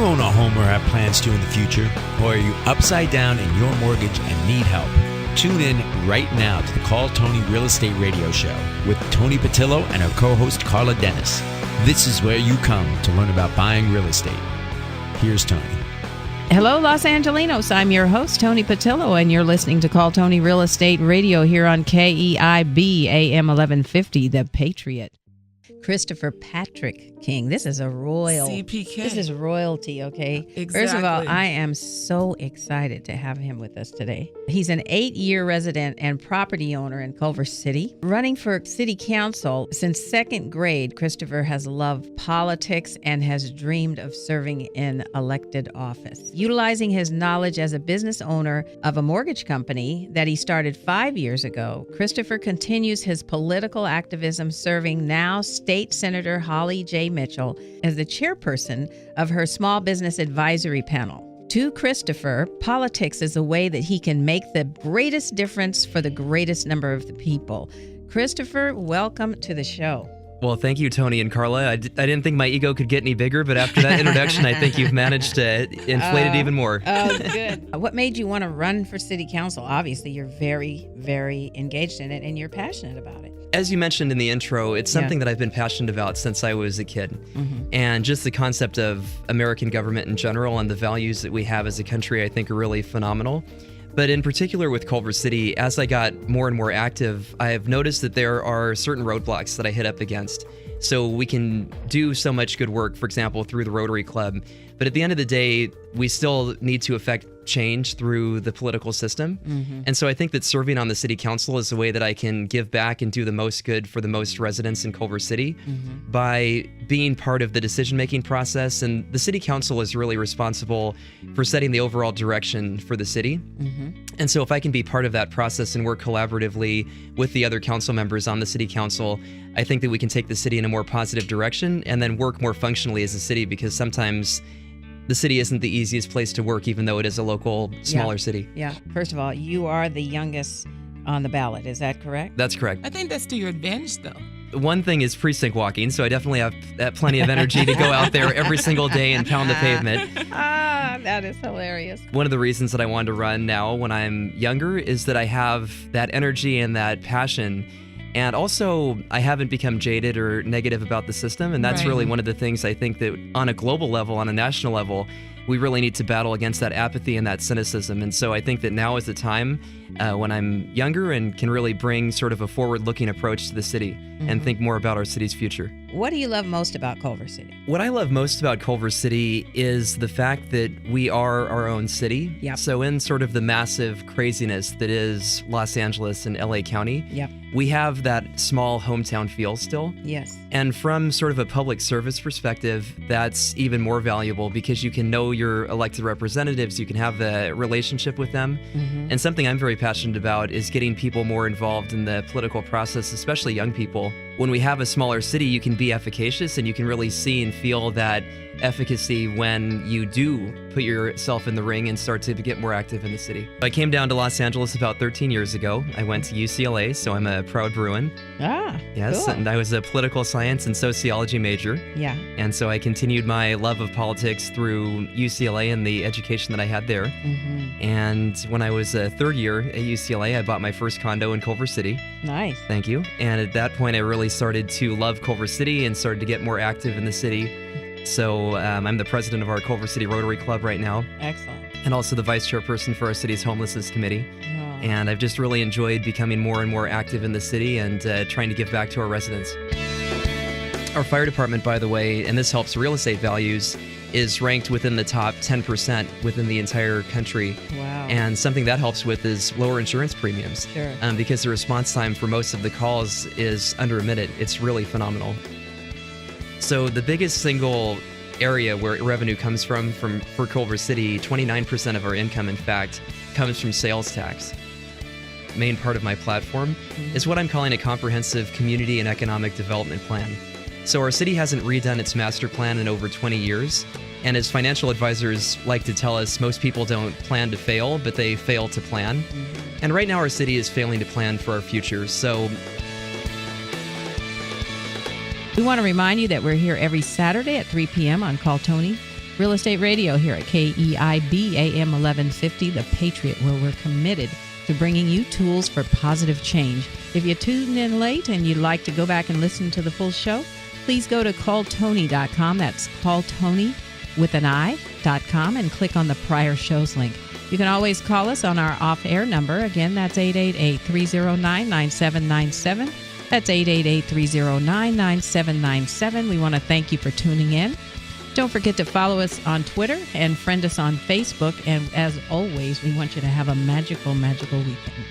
own a home or have plans to in the future? Or are you upside down in your mortgage and need help? Tune in right now to the Call Toni Real Estate Radio Show with Toni Patillo and her co-host Carla Dennis. This is where you come to learn about buying real estate. Here's Toni. Hello, Los Angelinos. I'm your host, Toni Patillo, and you're listening to Call Toni Real Estate Radio here on KEIB AM 1150, The Patriot. Christopher Patrick King. This is a royal. CPK. This is royalty, okay? Exactly. First of all, I am so excited to have him with us today. He's an 8-year resident and property owner in Culver City. Running for city council since second grade, Christopher has loved politics and has dreamed of serving in elected office. Utilizing his knowledge as a business owner of a mortgage company that he started 5 years ago, Christopher continues his political activism, serving now State Senator Holly J. Mitchell as the chairperson of her Small Business Advisory Panel. To Christopher, politics is a way that he can make the greatest difference for the greatest number of the people. Christopher, welcome to the show. Well, thank you, Toni and Carla. I didn't think my ego could get any bigger, but after that introduction, I think you've managed to inflate it even more. Oh, good. What made you want to run for city council? Obviously, you're very, very engaged in it, and you're passionate about it. As you mentioned in the intro, it's something that I've been passionate about since I was a kid. And just the concept of American government in general and the values that we have as a country, I think, are really phenomenal. But in particular with Culver City, as I got more and more active, I have noticed that there are certain roadblocks that I hit up against. So we can do so much good work, for example, through the Rotary Club. But at the end of the day, we still need to affect change through the political system. And so I think that serving on the city council is a way that I can give back and do the most good for the most residents in Culver City by being part of the decision-making process. And the city council is really responsible for setting the overall direction for the city. And so if I can be part of that process and work collaboratively with the other council members on the city council, I think that we can take the city in a more positive direction and then work more functionally as a city, because sometimes the city isn't the easiest place to work, even though it is a local, smaller city. Yeah. First of all, you are the youngest on the ballot. Is that correct? That's correct. I think that's to your advantage, though. One thing is precinct walking, so I definitely have plenty of energy to go out there every single day and pound the pavement. That is hilarious. One of the reasons that I wanted to run now when I'm younger is that I have that energy and that passion. And also, I haven't become jaded or negative about the system, and that's really one of the things I think that on a global level, on a national level, we really need to battle against that apathy and that cynicism. And so I think that now is the time when I'm younger and can really bring sort of a forward-looking approach to the city and think more about our city's future. What do you love most about Culver City? What I love most about Culver City is the fact that we are our own city. So in sort of the massive craziness that is Los Angeles and LA County, we have that small hometown feel still. Yes. And from sort of a public service perspective, that's even more valuable because you can know your elected representatives, you can have a relationship with them. And something I'm very passionate about is getting people more involved in the political process, especially young people. When we have a smaller city, you can be efficacious and you can really see and feel that efficacy when you do put yourself in the ring and start to get more active in the city. I came down to Los Angeles about 13 years ago. I went to UCLA, so I'm a proud Bruin. Yes, cool. And I was a political science and sociology major. Yeah. And so I continued my love of politics through UCLA and the education that I had there. And when I was a third year at UCLA, I bought my first condo in Culver City. Nice. Thank you. And at that point, I really started to love Culver City and started to get more active in the city. So I'm the president of our Culver City Rotary Club right now. Excellent. And also the vice chairperson for our city's homelessness committee. And I've just really enjoyed becoming more and more active in the city and trying to give back to our residents. Our fire department, by the way, and this helps real estate values, is ranked within the top 10% within the entire country. Wow. And something that helps with is lower insurance premiums. Sure. Because the response time for most of the calls is under a minute. It's really phenomenal. So the biggest single area where revenue comes from for Culver City, 29% of our income, in fact, comes from sales tax. Main part of my platform is what I'm calling a comprehensive community and economic development plan. So our city hasn't redone its master plan in over 20 years. And as financial advisors like to tell us, most people don't plan to fail, but they fail to plan. And right now our city is failing to plan for our future. So we want to remind you that we're here every Saturday at 3 p.m. on Call Toni. Real Estate Radio here at KEIB AM 1150, The Patriot, where we're committed to bringing you tools for positive change. If you tuned in late and you'd like to go back and listen to the full show, please go to calltoni.com. That's calltoni with an I.com and click on the prior shows link. You can always call us on our off-air number. Again, that's 888-309-9797. That's 888-309-9797. We want to thank you for tuning in. Don't forget to follow us on Twitter and friend us on Facebook. And as always, we want you to have a magical, magical weekend.